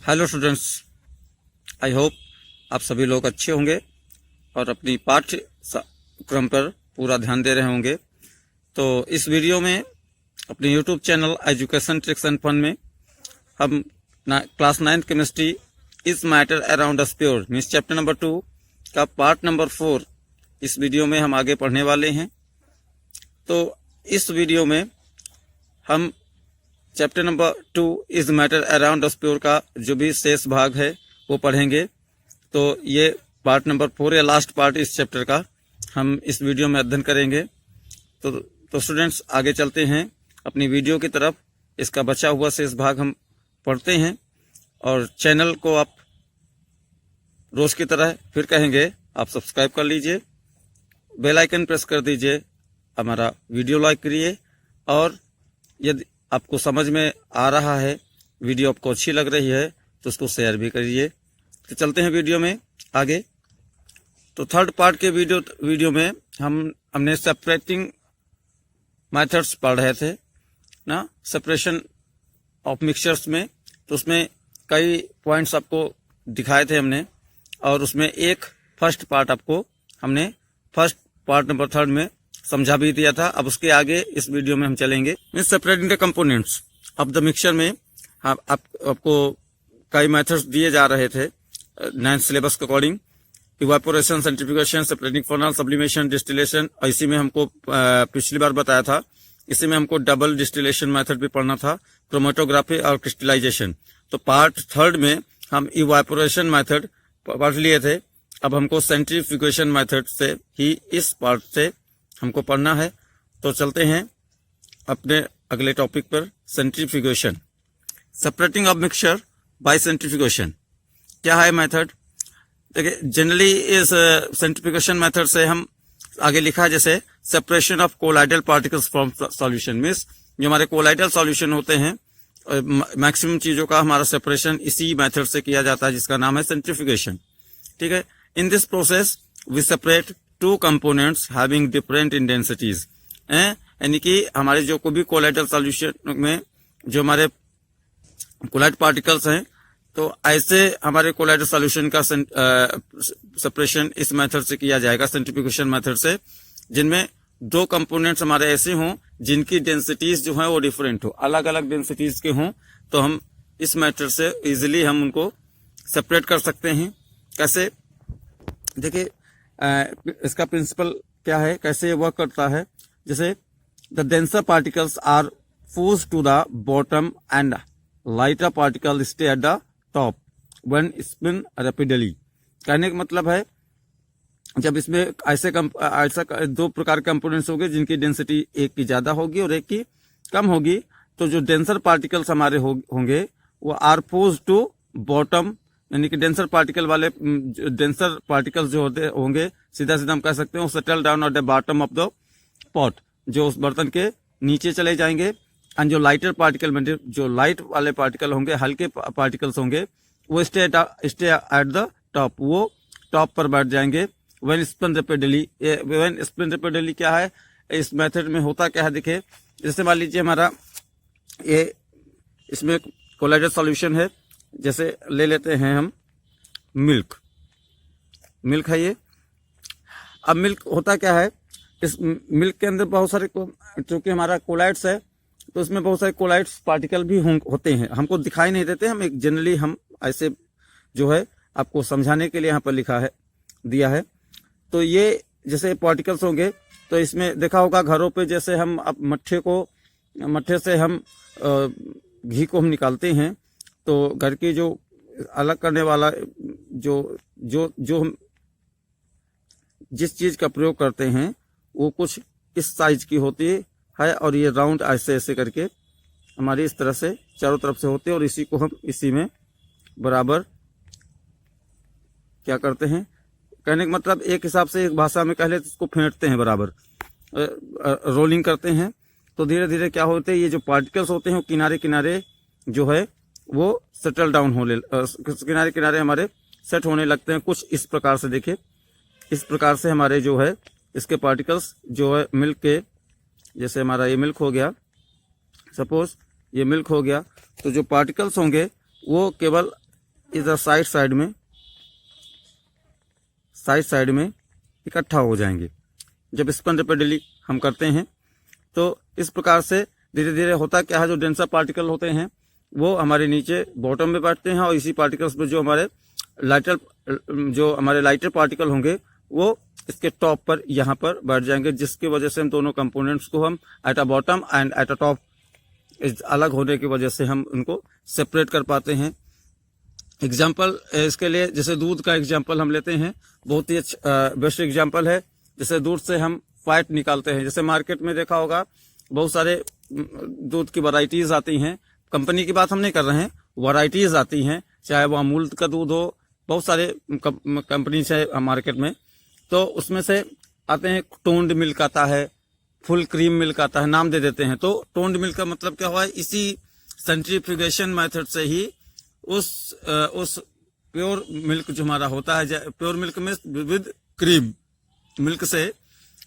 Hello students, I hope आप सभी लोग अच्छे होंगे और अपनी पाठ्य क्रम पर पूरा ध्यान दे रहे होंगे। तो इस वीडियो में अपने YouTube channel education tricks and fun में हम class 9 chemistry is matter around us pure means chapter number 2 का पार्ट नंबर 4 इस वीडियो में हम आगे पढ़ने वाले हैं। तो इस वीडियो में हम chapter number 2 is matter around us pure का जो भी शेष भाग है वो पढ़ेंगे। तो ये पार्ट नंबर 4 या लास्ट पार्ट इस चैप्टर का हम इस वीडियो में अध्ययन करेंगे। तो स्टूडेंट्स आगे चलते हैं अपनी वीडियो की तरफ। इसका बचा हुआ शेष भाग हम पढ़ते हैं और चैनल को आप रोज की तरह फिर कहेंगे आप सब्सक्राइब कर लीजिए, बेल आइकन प्रेस कर दीजिए, हमारा वीडियो लाइक करिए और यदि आपको समझ में आ रहा है, वीडियो आपको अच्छी लग रही है तो उसको शेयर भी करिए। तो चलते हैं वीडियो में आगे। तो थर्ड पार्ट के वीडियो में हमने सेपरेटिंग मेथड्स पढ़ रहे थे ना, सेपरेशन ऑफ मिक्सचर्स में। तो उसमें कई पॉइंट्स आपको दिखाए थे हमने और उसमें एक फर्स्ट पार्ट आपको हमने फर्स्ट पार्ट नंबर 3 में समझा भी दिया था। अब उसके आगे इस वीडियो में हम चलेंगे means separating the components of the mixture में। आपको कई मेथड्स दिए जा रहे थे 9th सिलेबस के according. Evaporation, centrifugation, separating funnel, sublimation, distillation. और इसी में हमको पिछली बार बताया था, इसी में हमको डबल डिस्टिलेशन मेथड भी पढ़ना था, क्रोमेटोग्राफी और क्रिस्टलाइजेशन। तो पार्ट 3 में हम इवापोरेशन मेथड पढ़ लिए थे। अब हमको सेंट्रीफ्यूगेशन मेथड से ही इस पार्ट से हमको पढ़ना है। तो चलते हैं अपने अगले टॉपिक पर, centrifugation. Separating of mixture by centrifugation क्या है मेथड? देखिए, जनरली इस सेंट्रीफ्यूगेशन मेथड से हम आगे लिखा है जैसे separation of colloidal particles from solution means जो हमारे कोलाइडल सॉल्यूशन होते हैं, मैक्सिमम चीजों का हमारा सेपरेशन इसी मेथड से किया जाता है जिसका नाम है सेंट्रीफ्यूगेशन। ठीक है। In this process we separate two components having different in densities. यानी कि हमारे जो कोई भी कोलाइडल सॉल्यूशन में जो हमारे कोलाइड पार्टिकल्स हैं, तो ऐसे हमारे कोलाइडल सॉल्यूशन का सेपरेशन इस मेथड से किया जाएगा, सेंट्रीफ्यूगेशन मेथड से, जिनमें दो कंपोनेंट्स हमारे ऐसे हों जिनकी डेंसिटीज जो है वो डिफरेंट हो, अलग अलग डेंसिटीज के हों। तो हम इस मेथड से इजिली हम उनको सेपरेट कर सकते हैं। कैसे? देखिए, इसका प्रिंसिपल क्या है, कैसे ये वर्क करता है। जैसे the denser particles are forced to the bottom and lighter particle stay at the top when spin rapidly. कहने का मतलब है जब इसमें ऐसा दो प्रकार के कंपोनेंट्स होंगे जिनकी डेंसिटी एक की ज्यादा होगी और एक की कम होगी, तो जो डेंसर पार्टिकल्स हमारे होंगे वो आर फोर्स्ड टू बॉटम, यानी कि डेंसर पार्टिकल्स जो होंगे सीधा सीधा हम कह सकते हैं settle down on the bottom of the pot, जो उस बर्तन के नीचे चले जाएंगे। एंड जो लाइटर पार्टिकल में जो लाइट वाले पार्टिकल होंगे, हल्के पार्टिकल्स होंगे, वो स्टे एट द टॉप, वो टॉप पर बैठ जाएंगे। व्हेन स्पिन रैपिडली क्या है इस मेथड में होता क्या है? देखिए, जैसे मान लीजिए हमारा ये इसमें कोलाइडल सॉल्यूशन है, जैसे ले लेते हैं हम मिल्क है ये। अब मिल्क होता क्या है, इस मिल्क के अंदर बहुत सारे, चूंकि हमारा कोलाइड्स है तो उसमें बहुत सारे कोलाइड्स पार्टिकल भी होते हैं, हमको दिखाई नहीं देते। हम एक जनरली हम ऐसे जो है आपको समझाने के लिए यहाँ पर लिखा है, दिया है। तो ये जैसे पार्टिकल्स होंगे, तो इसमें देखा होगा घरों पे जैसे हम अब मट्ठे से हम घी को हम निकालते हैं, तो घर की जो अलग करने वाला जो हम जिस चीज का प्रयोग करते हैं वो कुछ इस साइज की होती है और ये राउंड ऐसे ऐसे करके हमारी इस तरह से चारों तरफ से होते हैं और इसी को हम इसी में बराबर क्या करते हैं, कहने का मतलब एक हिसाब से एक भाषा में कह ले तो इसको फेंटते हैं, बराबर रोलिंग करते हैं। तो धीरे धीरे क्या होते हैं, ये जो पार्टिकल्स होते हैं वो किनारे किनारे जो है वो सेटल डाउन किनारे किनारे हमारे सेट होने लगते हैं कुछ इस प्रकार से। देखिए, इस प्रकार से हमारे जो है इसके पार्टिकल्स जो है मिल्क के, जैसे हमारा ये मिल्क हो गया, सपोज ये मिल्क हो गया, तो जो पार्टिकल्स होंगे वो केवल इधर साइड साइड में इकट्ठा हो जाएंगे। जब स्पंज रेपिडली हम करते हैं तो इस प्रकार से धीरे धीरे होता क्या है, जो डेंसर पार्टिकल होते हैं वो हमारे नीचे बॉटम में बैठते हैं और इसी पार्टिकल्स में जो हमारे लाइटर पार्टिकल होंगे वो इसके टॉप पर यहाँ पर बैठ जाएंगे, जिसकी वजह से हम दोनों कंपोनेंट्स को हम at a bottom and at a top अलग होने की वजह से हम उनको सेपरेट कर पाते हैं। एग्जाम्पल इसके लिए जैसे दूध का एग्जाम्पल हम लेते हैं, बहुत ही बेस्ट एग्जाम्पल है। जैसे दूध से हम फैट निकालते हैं। जैसे मार्केट में देखा होगा बहुत सारे दूध की वैरायटीज आती हैं, कंपनी की बात हम नहीं कर रहे हैं, वैरायटीज आती हैं, चाहे वो अमूल का दूध हो, बहुत सारे कंपनी से मार्केट में, तो उसमें से आते हैं टोन्ड मिल्क आता है, फुल क्रीम मिल्क आता है, नाम दे देते हैं। तो टोन्ड मिल्क का मतलब क्या हुआ है, इसी सेंट्रीफ्यूगेशन मेथड से ही उस प्योर मिल्क जो हमारा होता है, प्योर मिल्क में विद क्रीम मिल्क से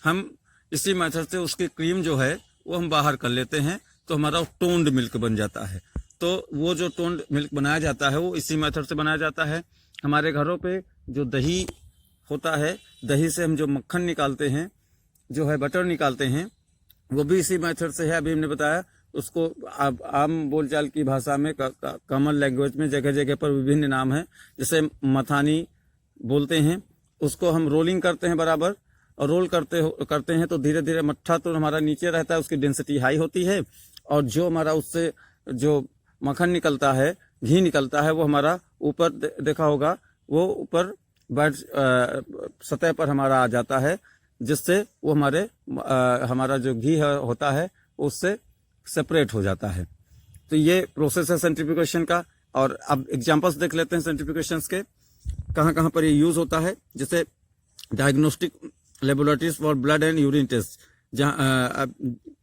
हम इसी मेथड से उसकी क्रीम जो है वो हम बाहर कर लेते हैं, तो हमारा टोन्ड मिल्क बन जाता है। तो वो जो टोन्ड मिल्क बनाया जाता है वो इसी मेथड से बनाया जाता है। हमारे घरों पे जो दही होता है, दही से हम जो मक्खन निकालते हैं, जो है बटर निकालते हैं, वो भी इसी मेथड से है। अभी हमने बताया उसको आम बोलचाल की भाषा में कॉमन लैंग्वेज में जगह जगह पर विभिन्न नाम है, जैसे मथानी बोलते हैं। उसको हम रोलिंग करते हैं बराबर, और रोल करते हैं तो धीरे धीरे मट्ठा तो हमारा नीचे रहता है, उसकी डेंसिटी हाई होती है, और जो हमारा उससे जो मक्खन निकलता है, घी निकलता है, वो हमारा ऊपर देखा होगा वो ऊपर सतह पर हमारा आ जाता है, जिससे वो हमारा जो घी होता है उससे सेपरेट हो जाता है। तो ये प्रोसेस है सेंट्रीफ्यूगेशन का। और अब एग्जांपल्स देख लेते हैं सेंट्रीफ्यूगेशन के, कहाँ कहाँ पर ये यूज होता है। जैसे diagnostic laboratories for blood and urine test, जहाँ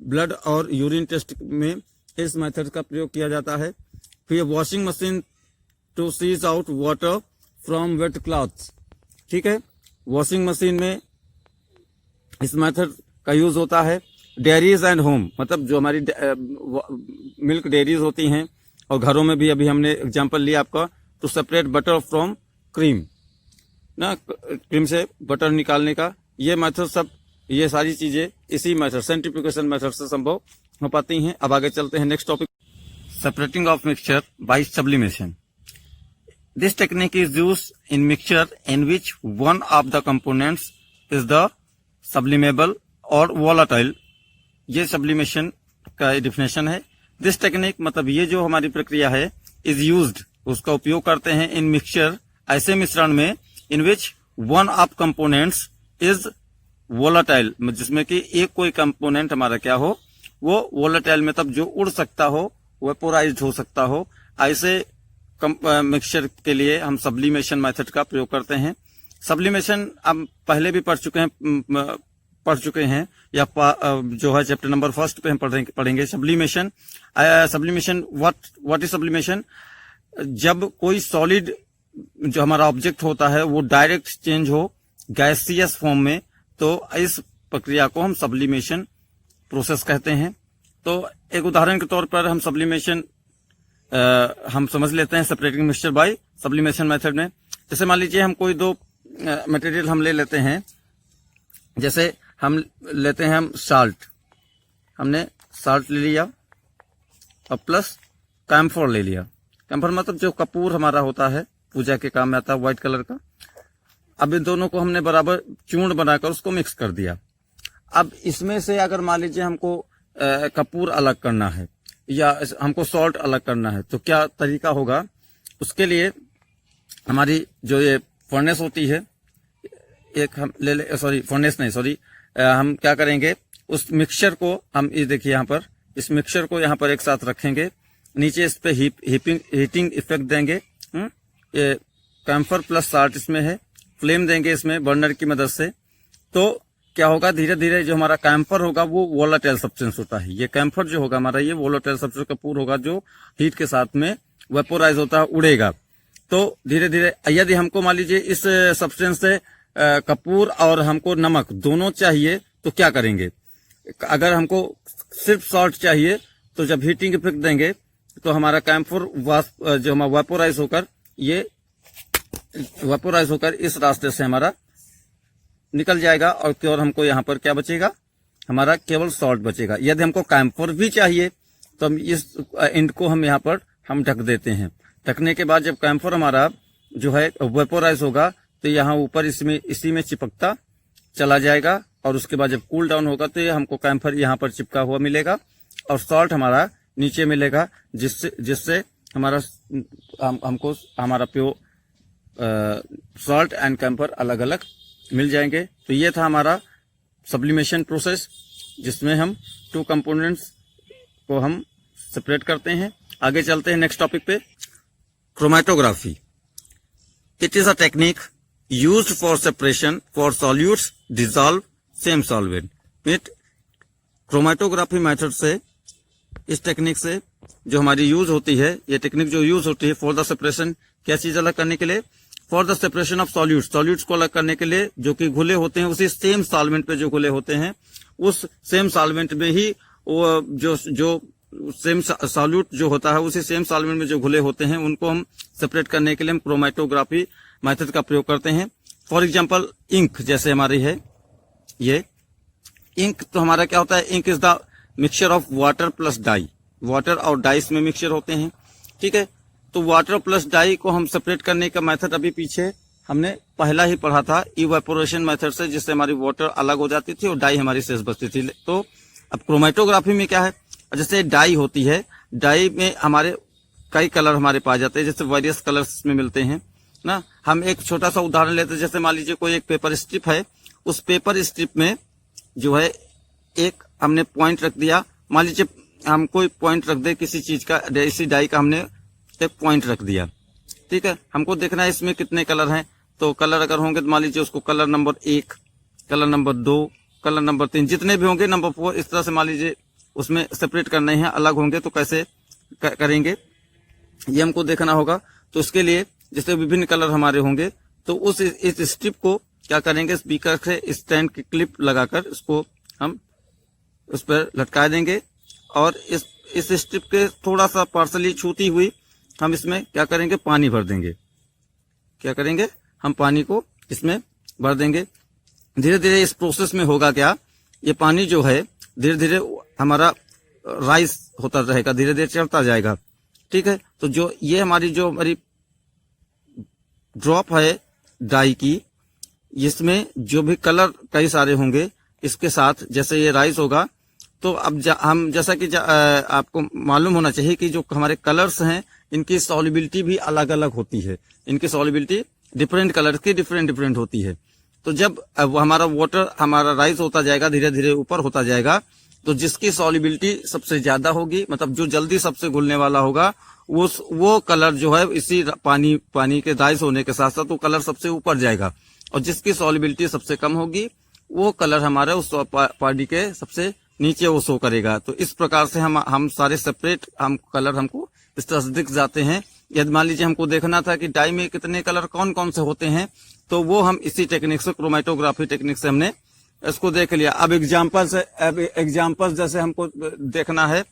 ब्लड और यूरिन टेस्ट में इस मेथड का प्रयोग किया जाता है। फिर वॉशिंग मशीन टू सीज out water from wet clothes, ठीक है, वॉशिंग मशीन में इस मेथड का यूज होता है। डेयरीज एंड होम, मतलब जो हमारी मिल्क डेयरीज होती हैं, और घरों में भी अभी हमने एग्जांपल लिया आपका, to separate butter from cream ना, क्रीम से बटर निकालने का, ये मेथड सब, ये सारी चीजें इसी मेथड सेंट्रीफ्यूगेशन मेथड से संभव हो पाती हैं। अब आगे चलते हैं next topic, separating of mixture by sublimation. This technique is used in mixture in which one of the components is the sublimable or volatile। ये sublimation का definition है। This technique मतलब ये जो हमारी प्रक्रिया है is used, उसका उपयोग करते हैं in mixture, ऐसे मिश्रण में in which one of components is volatile, जिसमें कि एक कोई कंपोनेंट हमारा क्या हो, वो volatile मतलब जो उड़ सकता हो, वेपोराइज्ड हो सकता हो, ऐसे मिक्सचर के लिए हम सब्लिमेशन मेथड का प्रयोग करते हैं। सब्लिमेशन हम पहले भी पढ़ चुके हैं या जो है चैप्टर नंबर 1 पे हम पढ़ेंगे sublimation. Sublimation what is sublimation, जब कोई सॉलिड जो हमारा ऑब्जेक्ट होता है वो डायरेक्ट चेंज हो गैसियस फॉर्म में, तो इस प्रक्रिया को हम सब्लिमेशन प्रोसेस कहते हैं। तो एक उदाहरण के तौर पर हम सब्लिमेशन हम समझ लेते हैं separating mixture by sublimation method में। जैसे मान लीजिए हम कोई दो मटेरियल हम ले लेते हैं, जैसे हम लेते हैं हम साल्ट, हमने साल्ट ले लिया और प्लस कैम्फोर ले लिया। कैम्फोर मतलब जो कपूर हमारा होता है, पूजा के काम में आता है, व्हाइट कलर का। अब इन दोनों को हमने बराबर चूर्ण बनाकर उसको मिक्स कर दिया। अब इसमें से अगर मान लीजिए हमको कपूर अलग करना है या हमको सॉल्ट अलग करना है, तो क्या तरीका होगा, उसके लिए हमारी जो ये फर्नेस होती है, एक हम ले ले, सॉरी फर्नेस नहीं, सॉरी, हम क्या करेंगे, उस मिक्सचर को हम ये देखिए यहाँ पर, इस मिक्सचर को यहाँ पर एक साथ रखेंगे, नीचे इस पे हीटिंग इफेक्ट देंगे, ये कैम्फर प्लस साल्ट इसमें है, फ्लेम देंगे इसमें बर्नर की मदद से। तो क्या होगा, धीरे धीरे जो हमारा कैम्फर होगा वो वोलाटाइल सब्सटेंस होता है। ये कैम्फर जो होगा हमारा, ये वोलाटाइल सब्सटेंस कपूर होगा जो हीट के साथ में वेपोराइज होता है, उड़ेगा। तो धीरे धीरे यदि हमको मान लीजिए इस सब्सटेंस से कपूर और हमको नमक दोनों चाहिए, तो क्या करेंगे, अगर हमको सिर्फ सॉल्ट चाहिए तो जब हीटिंग इफेक्ट देंगे तो हमारा कैम्फर जो हमारा वेपोराइज होकर ये वेपोराइज होकर इस रास्ते से हमारा निकल जाएगा और केवल हमको यहाँ पर क्या बचेगा, हमारा केवल सॉल्ट बचेगा। यदि हमको कैम्फर भी चाहिए तो हम इस एंड को हम यहाँ पर हम ढक देते हैं। ढकने के बाद जब कैम्फर हमारा जो है वेपोराइज होगा तो यहाँ ऊपर इसमें इसी में चिपकता चला जाएगा और उसके बाद जब कूल डाउन होगा तो ये हमको कैम्फर यहाँ पर चिपका हुआ मिलेगा और सॉल्ट हमारा नीचे मिलेगा, जिससे हमारा हमको हमारा प्योर सॉल्ट एंड कैम्फर अलग अलग मिल जाएंगे। तो ये था हमारा सब्लिमेशन प्रोसेस, जिसमें हम 2 कंपोनेंट्स को हम सेपरेट करते हैं। आगे चलते हैं नेक्स्ट टॉपिक पे, chromatography. It is a technique used for separation for solutes dissolve same solvent. मीट क्रोमेटोग्राफी मेथड से, इस टेक्निक से जो हमारी यूज होती है, ये टेक्निक जो यूज होती है फॉर द सेपरेशन, क्या चीज अलग करने के लिए, for the separation of solutes, solutes को अलग करने के लिए जो कि घुले होते हैं उसी सेम सॉल्वेंट पे जो घुले होते हैं, उस सेम सॉल्वेंट में ही वो जो सेम सॉल्यूट जो होता है उसी सेम सॉल्वेंट में जो घुले होते हैं उनको हम सेपरेट करने के लिए हम क्रोमेटोग्राफी मेथड का प्रयोग करते हैं। फॉर एग्जाम्पल इंक, जैसे हमारी है ये इंक, तो हमारा क्या होता है, ink is the mixture of water plus dye, water और डाई में मिक्सचर होते हैं। ठीक है, तो वाटर प्लस डाई को हम सेपरेट करने का मेथड अभी पीछे हमने पहला ही पढ़ा था, इवेपोरेशन मेथड से, जिससे हमारी वाटर अलग हो जाती थी और डाई हमारी शेष बचती थी। तो अब क्रोमेटोग्राफी में क्या है, जैसे डाई होती है, डाई में हमारे कई कलर हमारे पाए जाते हैं, जैसे वेरियस कलर्स में मिलते हैं ना। हम एक छोटा सा उदाहरण लेते हैं, जैसे मान लीजिए कोई एक पेपर स्ट्रिप है, उस पेपर स्ट्रिप में जो है एक हमने पॉइंट रख दिया, मान लीजिए हम कोई पॉइंट रख दे किसी चीज का, इसी डाई का हमने एक पॉइंट रख दिया। ठीक है, हमको देखना है इसमें कितने कलर हैं, तो कलर अगर होंगे तो मान लीजिए उसको colour number 1, colour number 2, colour number 3, जितने भी होंगे, नंबर 4, इस तरह से मान लीजिए उसमें सेपरेट करने हैं। अलग होंगे तो कैसे करेंगे ये हमको देखना होगा। तो उसके लिए जैसे विभिन्न कलर हमारे होंगे तो उस इस स्ट्रिप को क्या करेंगे, स्पीकर से स्टैंड की क्लिप लगाकर इसको हम उस पर लटका देंगे और इस स्ट्रिप के थोड़ा सा पार्सली छूती हुई हम इसमें क्या करेंगे, पानी भर देंगे। क्या करेंगे, हम पानी को इसमें भर देंगे। धीरे धीरे इस प्रोसेस में होगा क्या, ये पानी जो है धीरे धीरे हमारा राइस होता रहेगा, धीरे धीरे चढ़ता जाएगा। ठीक है, तो जो ये हमारी ड्रॉप है डाई की, इसमें जो भी कलर कई सारे होंगे, इसके साथ जैसे ये राइस होगा तो अब हम जैसा कि आपको मालूम होना चाहिए कि जो हमारे कलर्स हैं इनकी सॉल्युबिलिटी भी अलग अलग होती है, इनकी सॉल्युबिलिटी डिफरेंट कलर की डिफरेंट होती है। तो जब हमारा वाटर हमारा राइस होता जाएगा, धीरे धीरे ऊपर होता जाएगा, तो जिसकी सॉल्युबिलिटी सबसे ज्यादा होगी, मतलब जो जल्दी सबसे घुलने वाला होगा, वो कलर जो है इसी पानी के राइस होने के साथ साथ वो कलर सबसे ऊपर जाएगा, और जिसकी सॉल्युबिलिटी सबसे कम होगी वो कलर हमारे उस पानी के सबसे नीचे वो शो करेगा। तो इस प्रकार से हम सारे सेपरेट कलर हमको इस तरह से दिख जाते हैं। यदि मान लीजिए हमको देखना था कि डाई में कितने कलर कौन कौन से होते हैं, तो वो हम इसी टेक्निक से, क्रोमेटोग्राफी टेक्निक से हमने इसको देख लिया। अब एग्जाम्पल्स जैसे हमको देखना है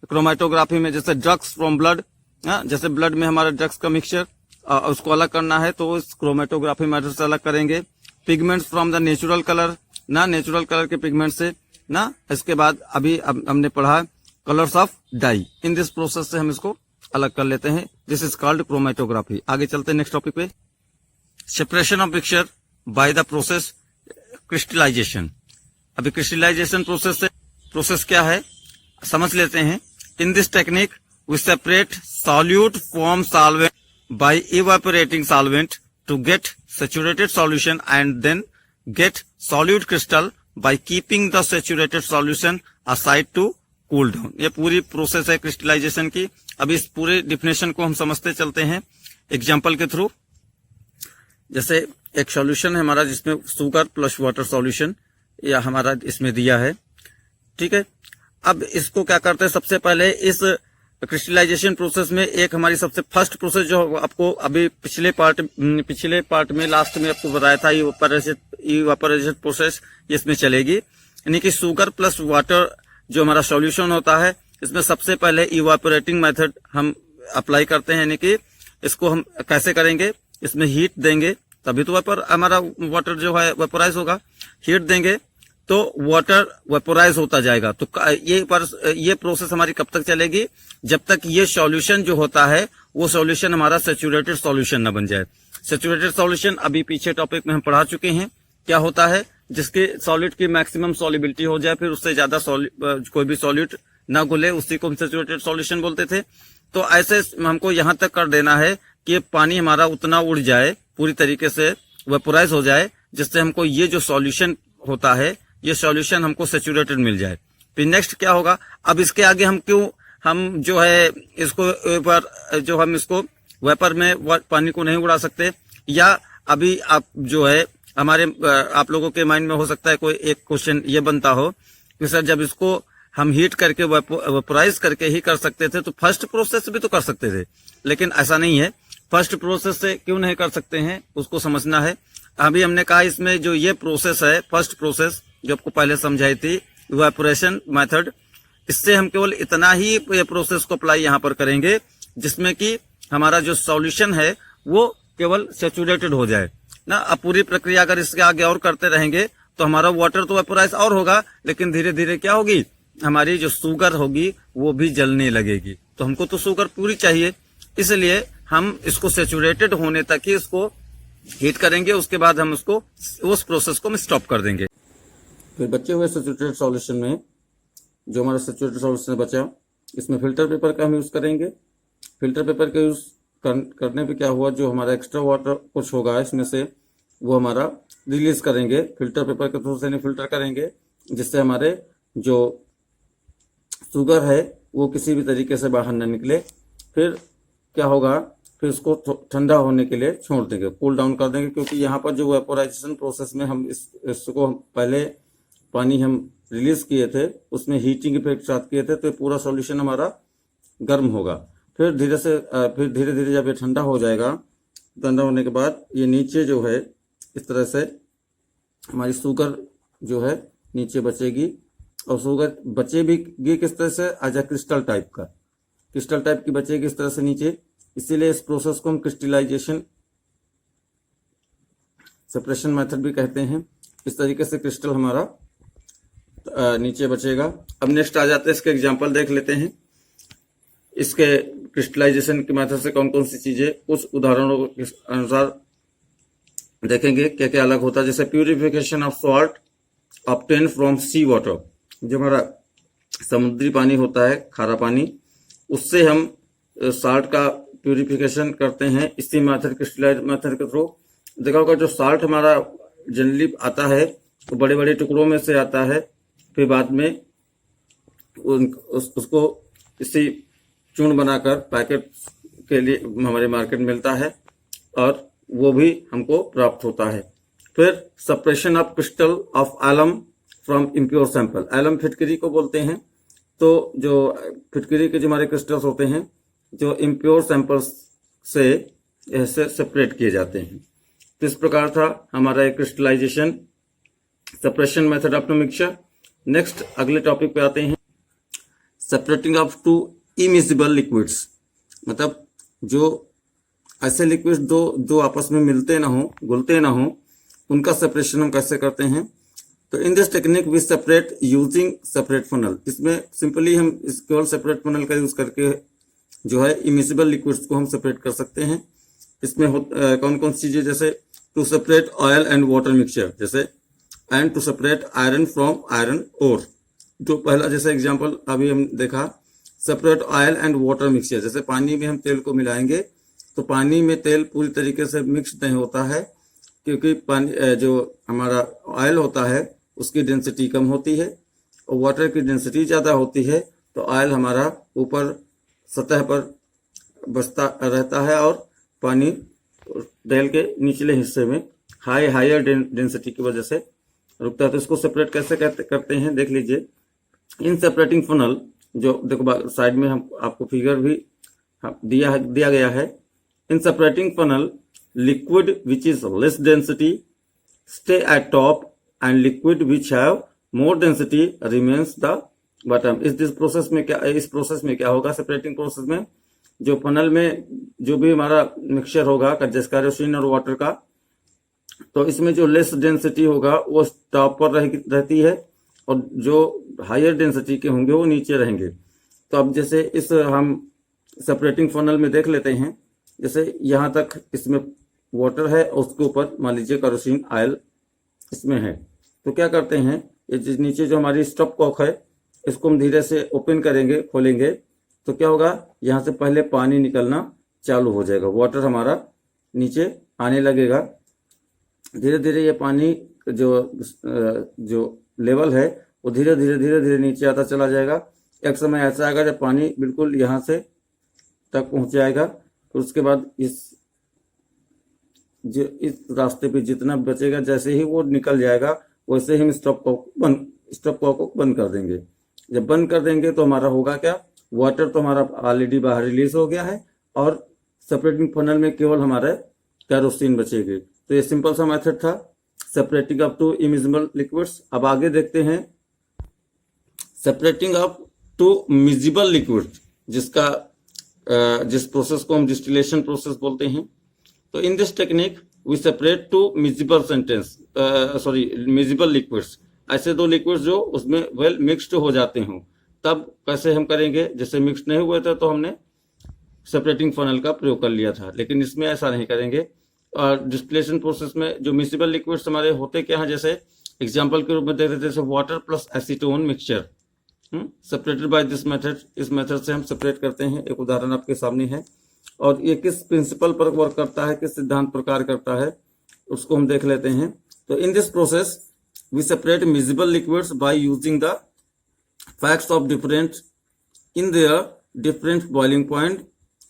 क्रोमेटोग्राफी में, जैसे ड्रग्स फ्रॉम ब्लड, जैसे ब्लड में हमारा ड्रग्स का मिक्सचर उसको अलग करना है तो इस क्रोमेटोग्राफी मेथड से अलग करेंगे। Pigments from the natural colour, natural colour के पिगमेंट से इसके बाद अभी हमने पढ़ा colours of dye. In this process से हम इसको अलग कर लेते हैं। This is called chromatography. आगे चलते हैं नेक्स्ट टॉपिक पे, separation of picture by the process crystallization. अभी क्रिस्टलाइजेशन प्रोसेस क्या है समझ लेते हैं। In this technique we separate solute from solvent by evaporating solvent to gate saturated solution and then get solute crystal by keeping the saturated solution aside to cool down। ये पूरी process है crystallisation की। अभी इस पूरे definition को हम समझते चलते हैं एग्जांपल के थ्रू। जैसे एक सॉल्यूशन है हमारा जिसमें शुगर प्लस वाटर सॉल्यूशन या हमारा इसमें दिया है। ठीक है, अब इसको क्या करते हैं, सबसे पहले इस क्रिस्टलाइजेशन प्रोसेस में एक हमारी सबसे फर्स्ट प्रोसेस जो आपको अभी पिछले पार्ट में लास्ट में आपको बताया था, इवेपोरेशन प्रोसेस इसमें चलेगी। यानी कि शुगर प्लस वाटर जो हमारा सॉल्यूशन होता है, इसमें सबसे पहले इवेपोरेटिंग मेथड हम अप्लाई करते हैं। यानी कि इसको हम कैसे करेंगे, इसमें हीट देंगे तभी तो वेपर हमारा वाटर जो है वेपोराइज होगा। हीट देंगे तो वाटर वेपोराइज होता जाएगा। तो ये प्रोसेस हमारी कब तक चलेगी, जब तक ये सॉल्यूशन जो होता है वो सॉल्यूशन हमारा सैचुरेटेड सॉल्यूशन ना बन जाए। सैचुरेटेड सॉल्यूशन अभी पीछे टॉपिक में हम पढ़ा चुके हैं क्या होता है, जिसके सॉलिड की मैक्सिमम सॉलिबिलिटी हो जाए, फिर उससे ज्यादा कोई भी सॉलिड ना घुले, उसी को हम सैचुरेटेड सॉल्यूशन बोलते थे। तो ऐसे हमको यहां तक कर देना है कि पानी हमारा उतना उड़ जाए, पूरी तरीके से वेपोराइज हो जाए, जिससे हमको ये जो सॉल्यूशन होता है ये सॉल्यूशन हमको सैचुरेटेड मिल जाए। फिर नेक्स्ट क्या होगा, अब इसके आगे हम जो है इसको वेपर में पानी को नहीं उड़ा सकते। या अभी आप जो है आप लोगों के माइंड में हो सकता है कोई एक क्वेश्चन ये बनता हो कि सर जब इसको हम हीट करके वेपोराइज करके ही कर सकते थे तो फर्स्ट प्रोसेस से भी तो कर सकते थे, लेकिन ऐसा नहीं है। फर्स्ट प्रोसेस से क्यों नहीं कर सकते हैं उसको समझना है। अभी हमने कहा इसमें जो ये प्रोसेस है, फर्स्ट प्रोसेस जो आपको पहले समझाई थी, इवेपोरेशन मेथड, इससे हम केवल इतना ही ये प्रोसेस को अप्लाई यहाँ पर करेंगे जिसमें कि हमारा जो सॉल्यूशन है वो केवल सैचुरेटेड हो जाए ना। अब पूरी प्रक्रिया अगर इसके आगे और करते रहेंगे तो हमारा वाटर तो वेपोराइज और होगा, लेकिन धीरे धीरे क्या होगी, हमारी जो शुगर होगी वो भी जलने लगेगी। तो हमको तो शुगर पूरी चाहिए, इसलिए हम इसको सैचुरेटेड होने तक ही इसको हीट करेंगे, उसके बाद हम उसको उस प्रोसेस को स्टॉप कर देंगे। फिर बचे हुए सैचुरेटेड सॉल्यूशन में जो हमारा सैचुरेटेड सॉल्यूशन बचा, इसमें फिल्टर पेपर का हम यूज करेंगे। फिल्टर पेपर का यूज करने पे क्या हुआ, जो हमारा एक्स्ट्रा वाटर कुछ होगा इसमें से वो हमारा रिलीज करेंगे, फिल्टर पेपर के थ्रू से फिल्टर करेंगे, जिससे हमारे जो शुगर है वो किसी भी तरीके से बाहर न निकले। फिर क्या होगा, फिर उसको ठंडा होने के लिए छोड़ देंगे, कूल डाउन कर देंगे, क्योंकि यहाँ पर जो वेपोराइजेशन प्रोसेस में हम इसको पहले पानी हम रिलीज किए थे उसमें हीटिंग इफेक्ट साथ किए थे, तो पूरा सॉल्यूशन हमारा गर्म होगा। फिर धीरे धीरे जब ये ठंडा हो जाएगा, ठंडा होने के बाद ये नीचे जो है इस तरह से हमारी शुगर जो है नीचे बचेगी, और शुगर बचेगी किस तरह से, एज अ क्रिस्टल टाइप का, क्रिस्टल टाइप की बचेगी इस तरह से नीचे। इसीलिए इस प्रोसेस को हम क्रिस्टलाइजेशन सेपरेशन मेथड भी कहते हैं। इस तरीके से क्रिस्टल हमारा नीचे बचेगा। अब नेक्स्ट आ जाते हैं, इसके एग्जांपल देख लेते हैं। इसके क्रिस्टलाइजेशन के मेथड से कौन कौन सी चीजें, कुछ उदाहरणों के अनुसार देखेंगे क्या क्या अलग होता है। जैसे purification of salt obtain from sea water, जो हमारा समुद्री पानी होता है, खारा पानी, उससे हम साल्ट का प्यूरिफिकेशन करते हैं इसी मेथड, क्रिस्टलाइज मेथड के थ्रू। देखा होगा जो साल्ट हमारा जनरली आता है तो बड़े बड़े टुकड़ों में से आता है, फिर बाद में उसको इसी चूर्ण बनाकर पैकेट के लिए हमारे मार्केट मिलता है, और वो भी हमको प्राप्त होता है। फिर separation of crystal of alum from impure sample, alum फिटकरी को बोलते हैं। तो जो फिटकरी के जो हमारे क्रिस्टल्स होते हैं जो इम्प्योर सैंपल्स से ऐसे सेपरेट किए जाते हैं। तो इस प्रकार था हमारा एक crystallization separation method of mixture. Next अगले टॉपिक पे आते हैं, separating of two immiscible liquids, मतलब जो ऐसे लिक्विड्स जो आपस में मिलते ना हो, घुलते ना हो, उनका सेपरेशन हम कैसे करते हैं। तो in this technique we separate using separate funnel. इसमें सिंपली हम केवल सेपरेट फनल का यूज करके जो है इमिसिबल लिक्विड्स को हम सेपरेट कर सकते हैं। इसमें कौन कौन सी चीजें, जैसे to separate oil and water mixture, जैसे and to separate iron from iron ore. तो पहला जैसे एग्जांपल अभी हम देखा, separate oil and water mixture, जैसे पानी में हम तेल को मिलाएंगे तो पानी में तेल पूरी तरीके से मिक्स नहीं होता है, क्योंकि पानी जो हमारा ऑयल होता है उसकी डेंसिटी कम होती है और वाटर की डेंसिटी ज्यादा होती है, तो ऑयल हमारा ऊपर सतह पर बसता रहता है और पानी तेल के निचले हिस्से में हायर डेंसिटी की वजह से रुकता है। तो इसको सेपरेट कैसे करते हैं देख लीजिए। इन सेपरेटिंग फनल, जो देखो साइड में हम आपको फिगर भी दिया गया है। In separating funnel liquid which is less density stay at top and liquid which have more density remains the bottom. इस प्रोसेस में क्या होगा सेपरेटिंग प्रोसेस में, जो फनल में जो भी हमारा मिक्सचर होगा केरोसिन और वाटर का, तो इसमें जो लेस डेंसिटी होगा वो टॉप पर रहती है और जो हायर डेंसिटी के होंगे वो नीचे रहेंगे। तो अब जैसे इस हम सेपरेटिंग फनल में देख लेते हैं, जैसे यहाँ तक इसमें वाटर है और उसके ऊपर मान लीजिए केरोसिन ऑयल इसमें है। तो क्या करते हैं, ये नीचे जो हमारी स्टॉप कॉक है इसको हम धीरे से ओपन करेंगे, खोलेंगे, तो क्या होगा, यहाँ से पहले पानी निकलना चालू हो जाएगा, वाटर हमारा नीचे आने लगेगा। धीरे धीरे ये पानी जो लेवल है वो धीरे धीरे नीचे आता चला जाएगा। एक समय ऐसा आएगा जब पानी बिल्कुल यहाँ से तक पहुंच जाएगा। फिर उसके बाद इस रास्ते पे जितना बचेगा, जैसे ही वो निकल जाएगा वैसे ही हम स्टॉप कॉक को बंद कर देंगे। जब बंद कर देंगे तो हमारा होगा क्या, वाटर तो हमारा ऑलरेडी बाहर रिलीज हो गया है और सेपरेटिंग फनल में केवल हमारे केरोसिन बचेगी। तो ये सिंपल सा मेथड था separating up two immiscible liquids. अब आगे देखते हैं separating up two miscible liquids, जिस प्रोसेस को हम डिस्टिलेशन प्रोसेस बोलते हैं। तो in this technique we separate two miscible liquids, ऐसे दो लिक्विड्स जो उसमें वेल मिक्स्ड हो जाते हों। तब कैसे हम करेंगे, जैसे मिक्स नहीं हुए थे तो हमने सेपरेटिंग फनल का प्रयोग कर लिया था, लेकिन इसमें ऐसा नहीं करेंगे। और डिस्टिलेशन प्रोसेस में जो मिक्सिबल लिक्विड्स हमारे होते क्या हैं, जैसे एग्जांपल के रूप में देख रहे थे water plus acetone mixture separated by this method. इस मेथड से हम सेपरेट करते हैं। एक उदाहरण आपके सामने है और ये किस प्रिंसिपल पर वर्क करता है, किस सिद्धांत पर कार्य करता है, उसको हम देख लेते हैं। तो in this process we separate miscible liquids by using the facts of different in their different boiling point,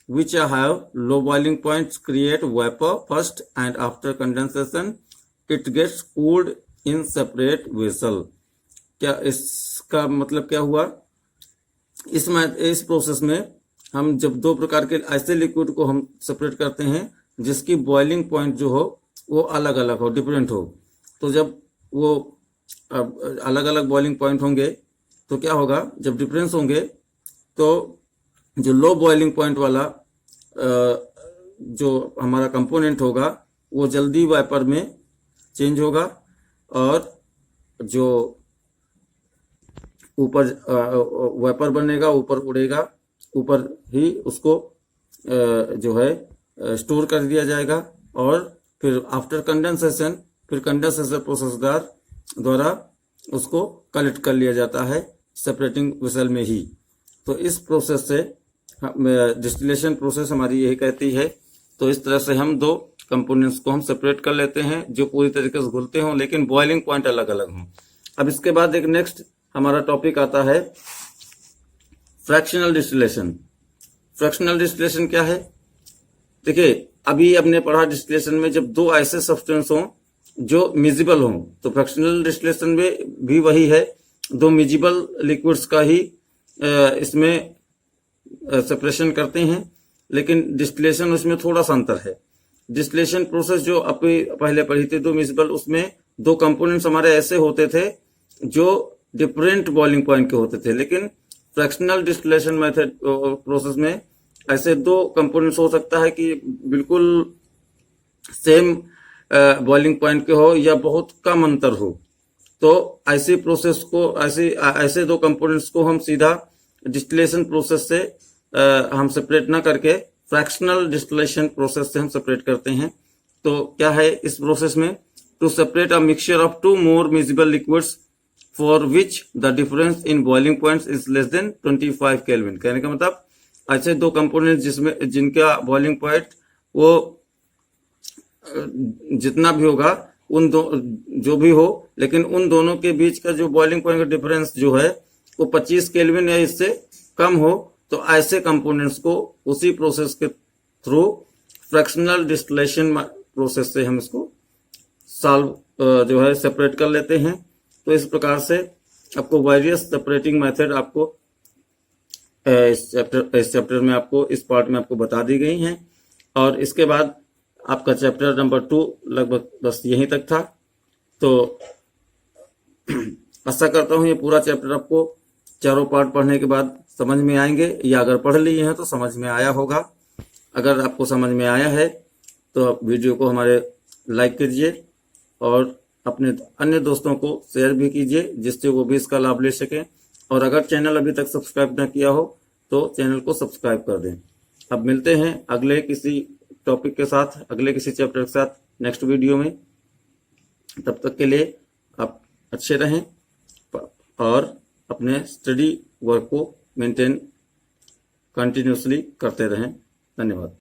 which have low boiling points create vapor first and after condensation it gets cooled in separate vessel। क्या इसका मतलब क्या हुआ, इस process में हम जब दो प्रकार के ऐसे लिक्विड को हम सेपरेट करते हैं जिसकी बॉइलिंग पॉइंट जो हो वो अलग अलग हो, डिफरेंट हो। तो जब वो अलग अलग बॉइलिंग पॉइंट होंगे तो क्या होगा, जब डिफरेंस होंगे तो जो लो बॉइलिंग पॉइंट वाला जो हमारा कंपोनेंट होगा वो जल्दी वाइपर में चेंज होगा और जो ऊपर वाइपर बनेगा, ऊपर उड़ेगा, ऊपर ही उसको जो है स्टोर कर दिया जाएगा और फिर आफ्टर कंडेंसेशन, फिर कंडेंसेशन प्रोसेस द्वारा उसको कलेक्ट कर लिया जाता है सेपरेटिंग वेसल में ही। तो इस प्रोसेस से डिस्टिलेशन प्रोसेस हमारी यही कहती है। तो इस तरह से हम दो कंपोनेंट्स को हम सेपरेट कर लेते हैं जो पूरी तरीके से घुलते हों लेकिन बॉइलिंग पॉइंट अलग अलग हों। अब इसके बाद एक नेक्स्ट हमारा टॉपिक आता है फ्रैक्शनल डिस्टिलेशन। फ्रैक्शनल डिस्टिलेशन क्या है, देखिए अभी हमने पढ़ा डिस्टिलेशन में जब दो ऐसे सब्सटेंस हों जो मिजिबल हों, तो फ्रैक्शनल डिस्टिलेशन में भी वही है, दो मिजिबल लिक्विड्स का ही इसमें सेपरेशन करते हैं, लेकिन डिस्टिलेशन उसमें थोड़ा सा अंतर है। डिस्टिलेशन प्रोसेस जो अभी पहले पढ़ी थी दो मिजिबल, उसमें दो कंपोनेंट्स हमारे ऐसे होते थे जो डिफरेंट बॉइलिंग पॉइंट के होते थे, लेकिन फ्रैक्शनल डिस्टिलेशन मेथड प्रोसेस में ऐसे दो कंपोनेंट्स हो सकता है कि बिल्कुल सेम बॉइलिंग पॉइंट के हो या बहुत कम अंतर हो। तो ऐसी प्रोसेस को ऐसे दो कंपोनेंट्स को हम सीधा डिस्टिलेशन प्रोसेस से हम सेपरेट ना करके फ्रैक्शनल डिस्टिलेशन प्रोसेस से हम सेपरेट करते हैं। तो क्या है इस प्रोसेस में, to separate a mixture of two more miscible liquids for which the difference in boiling points is less than 25 kelvin. कहने का मतलब ऐसे दो कंपोनेंट्स जिनका बॉइलिंग पॉइंट वो जितना भी होगा उन दो जो भी हो, लेकिन उन दोनों के बीच का जो बॉइलिंग पॉइंट का डिफरेंस जो है वो 25 केल्विन या इससे कम हो, तो ऐसे कंपोनेंट्स को उसी प्रोसेस के थ्रू फ्रैक्शनल डिस्टिलेशन प्रोसेस से हम इसको सॉल्व जो है सेपरेट कर लेते हैं। तो इस प्रकार से आपको वेरियस सेपरेटिंग मेथड आपको इस चैप्टर में आपको इस पार्ट में आपको बता दी गई हैं। और इसके बाद आपका चैप्टर नंबर 2 लगभग बस यहीं तक था। तो आशा करता हूं ये पूरा चैप्टर आपको चारों पार्ट पढ़ने के बाद समझ में आएंगे, या अगर पढ़ लिए हैं तो समझ में आया होगा। अगर आपको समझ में आया है तो आप वीडियो को हमारे लाइक कीजिए और अपने अन्य दोस्तों को शेयर भी कीजिए, जिससे वो भी इसका लाभ ले सकें। और अगर चैनल अभी तक सब्सक्राइब न किया हो तो चैनल को सब्सक्राइब कर दें। अब मिलते हैं अगले किसी टॉपिक के साथ, अगले किसी चैप्टर के साथ नेक्स्ट वीडियो में। तब तक के लिए आप अच्छे रहें और अपने स्टडी वर्क को मेंटेन कंटिन्यूसली करते रहें। धन्यवाद।